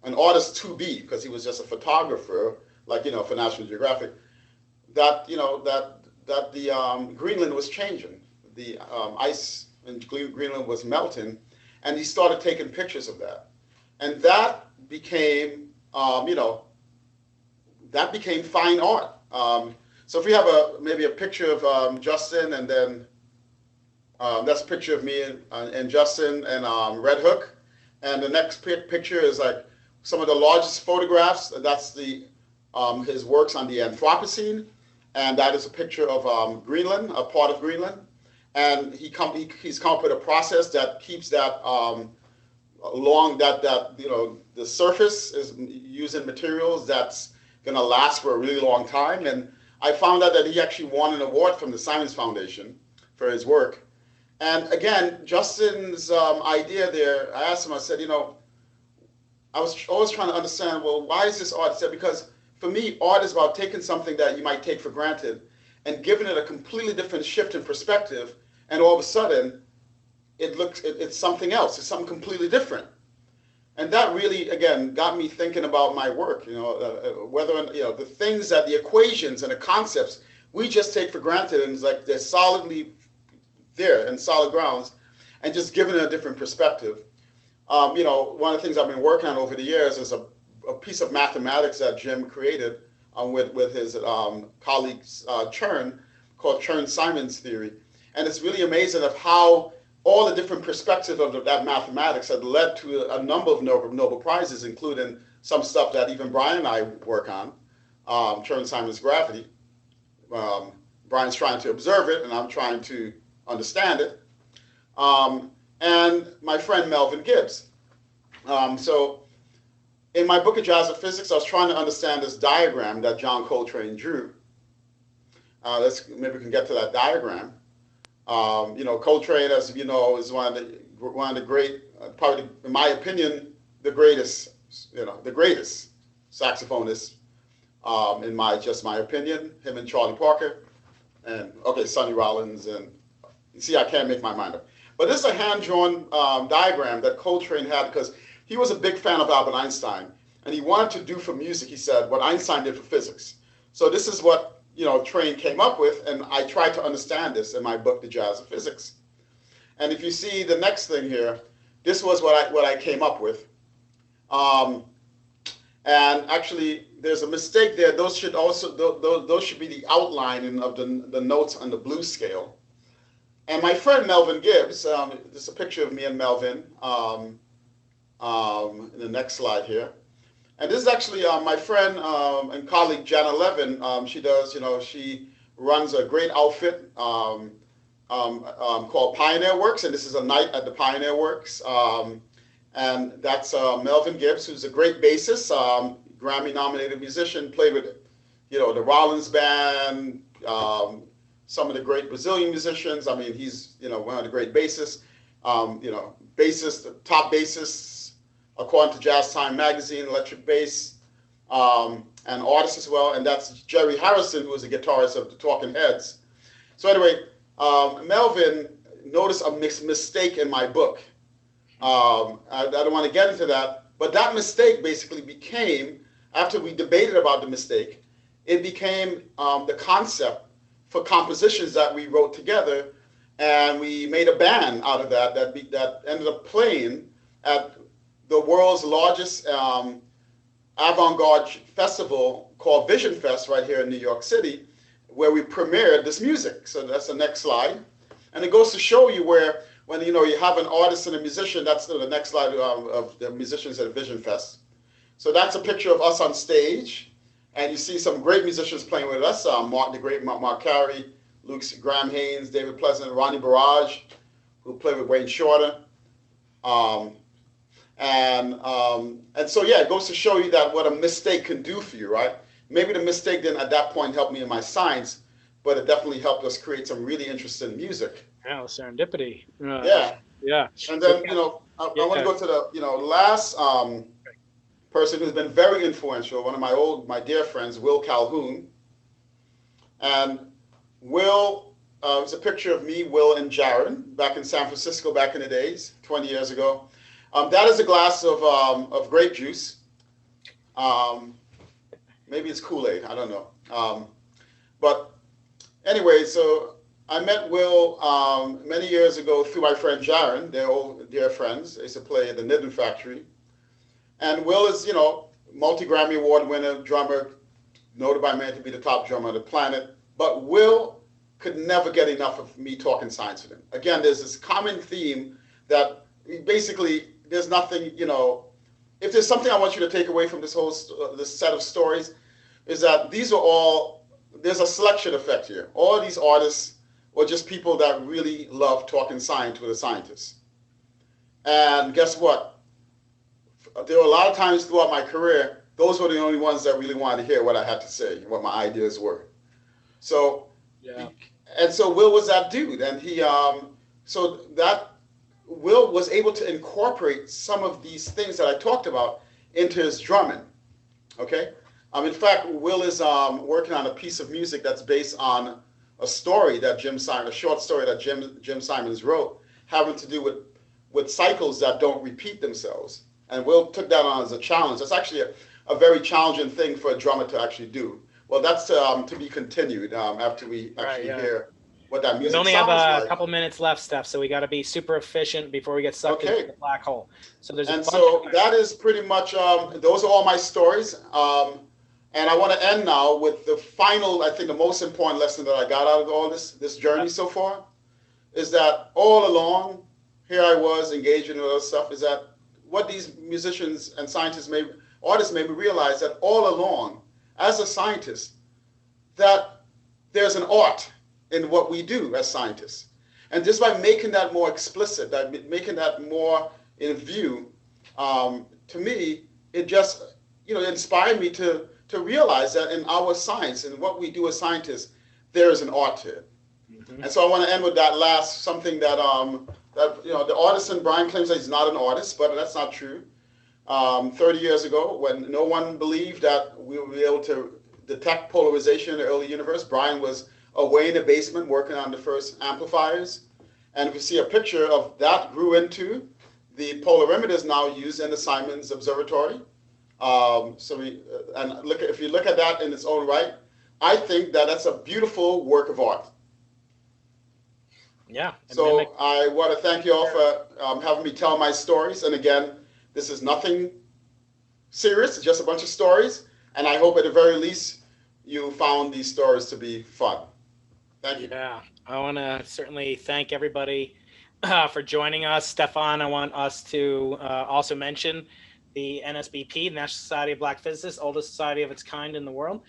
an artist to be, because he was just a photographer, like for National Geographic, that the Greenland was changing. The ice in Greenland was melting, and he started taking pictures of that, and that became fine art. So if we have maybe a picture of Justin, and then that's a picture of me and Justin and Red Hook, and the next picture is like some of the largest photographs. That's his works on the Anthropocene, and that is a picture of Greenland, a part of Greenland. And he's come up with a process that keeps that along the surface is using materials that's going to last for a really long time. And I found out that he actually won an award from the Science Foundation for his work. And again, Justin's idea there, I asked him, I said, I was always trying to understand, well, why is this art? He said, because for me, art is about taking something that you might take for granted and giving it a completely different shift in perspective, and all of a sudden, it's something else. It's something completely different, and that really, again, got me thinking about my work. Whether the things that the equations and the concepts we just take for granted, and it's like they're solidly there in solid grounds, and just giving it a different perspective. One of the things I've been working on over the years is a piece of mathematics that Jim created with his colleagues Chern, called Chern-Simons theory. And it's really amazing of how all the different perspectives of that mathematics had led to a number of Nobel Prizes, including some stuff that even Brian and I work on, Chern-Simons gravity. Brian's trying to observe it, and I'm trying to understand it. And my friend Melvin Gibbs. So in my book of Jazz of Physics, I was trying to understand this diagram that John Coltrane drew. Maybe we can get to that diagram. Coltrane, as you know, is one of the great, probably in my opinion, the greatest saxophonist. In my opinion, him and Charlie Parker, and Sonny Rollins, and you see, I can't make my mind up. But this is a hand-drawn diagram that Coltrane had because he was a big fan of Albert Einstein, and he wanted to do for music, he said, what Einstein did for physics. So this is what Train came up with, and I tried to understand this in my book, The Jazz of Physics. And if you see the next thing here, this was what I came up with. And actually, there's a mistake there. Those should be the outlining of the notes on the blues scale. And my friend Melvin Gibbs, this is a picture of me and Melvin in the next slide here. And this is actually my friend and colleague Jana Levin. She runs a great outfit called Pioneer Works, and this is a night at the Pioneer Works. And that's Melvin Gibbs, who's a great bassist, Grammy-nominated musician, played with, the Rollins Band, some of the great Brazilian musicians. I mean, he's, one of the great bassists, top bassists, according to Jazz Time magazine, electric bass, and artist as well. And that's Jerry Harrison, who is the guitarist of the Talking Heads. So anyway, Melvin noticed a mistake in my book. I don't want to get into that, but that mistake basically became, after we debated about the mistake, it became the concept for compositions that we wrote together, and we made a band out of that ended up playing at the world's largest avant-garde festival called Vision Fest right here in New York City, where we premiered this music. So that's the next slide. And it goes to show you where when you have an artist and a musician, that's the next slide of the musicians at Vision Fest. So that's a picture of us on stage, and you see some great musicians playing with us. The great Mark Carey, Graham Haynes, David Pleasant, Ronnie Barrage, who played with Wayne Shorter. And so yeah, it goes to show you that what a mistake can do for you, right? Maybe the mistake didn't at that point help me in my science, but it definitely helped us create some really interesting music. Yeah, serendipity. Yeah. And then, I want to go to the, last person who's been very influential, one of my dear friends, Will Calhoun. And Will, it's a picture of me, Will, and Jaron back in San Francisco back in the days, 20 years ago. That is a glass of grape juice. Maybe it's Kool-Aid, I don't know. But anyway, so I met Will many years ago through my friend Jaron. They're all dear friends. They used to play at the Knitting Factory. And Will is, multi-Grammy Award winner, drummer, noted by many to be the top drummer on the planet. But Will could never get enough of me talking science with him. Again, there's this common theme that basically there's nothing, if there's something I want you to take away from this whole this set of stories, is that there's a selection effect here. All of these artists or just people that really love talking science with a scientist. And guess what? There were a lot of times throughout my career, those were the only ones that really wanted to hear what I had to say, what my ideas were. So, yeah. And so Will was that dude, and Will was able to incorporate some of these things that I talked about into his drumming. Okay. In fact, Will is working on a piece of music that's based on a story that a short story that Jim Simons wrote, having to do with cycles that don't repeat themselves. And Will took that on as a challenge. That's actually a very challenging thing for a drummer to actually do. Well, that's to be continued after we actually hear what that music sounds like. We only have a couple minutes left, Steph, so we got to be super efficient before we get sucked into the black hole. So that is pretty much, those are all my stories. And I want to end now with the final, I think the most important lesson that I got out of all this journey so far, is that all along, here I was engaging in other stuff, is that what these musicians and artists made me realize that all along, as a scientist, that there's an art in what we do as scientists. And just by making that more explicit, making that more in view, to me, it just, inspired me to realize that in our science and what we do as scientists, there is an art to it. Mm-hmm. And so I want to end with that last something that the artisan Brian claims that he's not an artist, but that's not true. 30 years ago, when no one believed that we would be able to detect polarization in the early universe, Brian was away in the basement working on the first amplifiers. And if you see a picture of that grew into the polarimeters now used in the Simons Observatory. If you look at that in its own right, I think that that's a beautiful work of art. Yeah. So I want to thank you all for having me tell my stories. And again, this is nothing serious, it's just a bunch of stories. And I hope at the very least you found these stories to be fun. Thank you. Yeah, I want to certainly thank everybody for joining us. Stefan, I want us to also mention the NSBP, National Society of Black Physicists, oldest society of its kind in the world,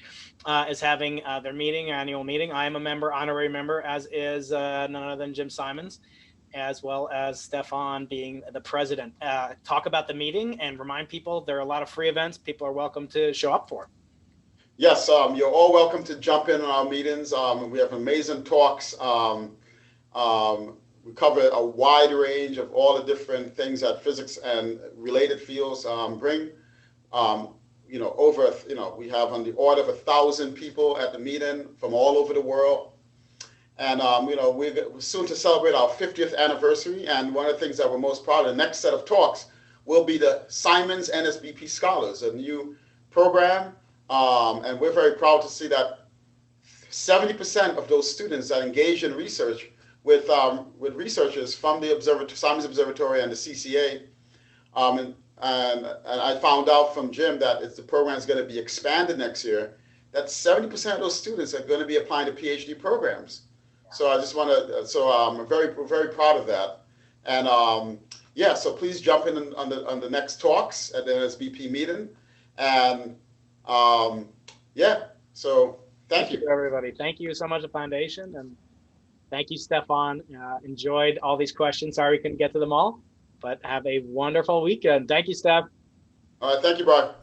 is having their annual meeting. I am a member, honorary member, as is none other than Jim Simons, as well as Stefan being the president. Talk about the meeting and remind people there are a lot of free events people are welcome to show up for. Yes, you're all welcome to jump in on our meetings. We have amazing talks. We cover a wide range of all the different things that physics and related fields bring. We have on the order of 1,000 people at the meeting from all over the world. And, we're soon to celebrate our 50th anniversary. And one of the things that we're most proud of, the next set of talks will be the Simons NSBP Scholars, a new program. And we're very proud to see that 70% of those students that engage in research with researchers from the Simons Observatory and the CCA. And I found out from Jim that if the program is going to be expanded next year, that 70% of those students are going to be applying to PhD programs. So I just want to, I'm very, very proud of that. And so please jump in on the next talks at the NSBP meeting. And so thank you. Everybody. Thank you so much, the foundation. And thank you, Stefan. Enjoyed all these questions. Sorry we couldn't get to them all, but have a wonderful weekend. Thank you, Steph. All right. Thank you, Brian.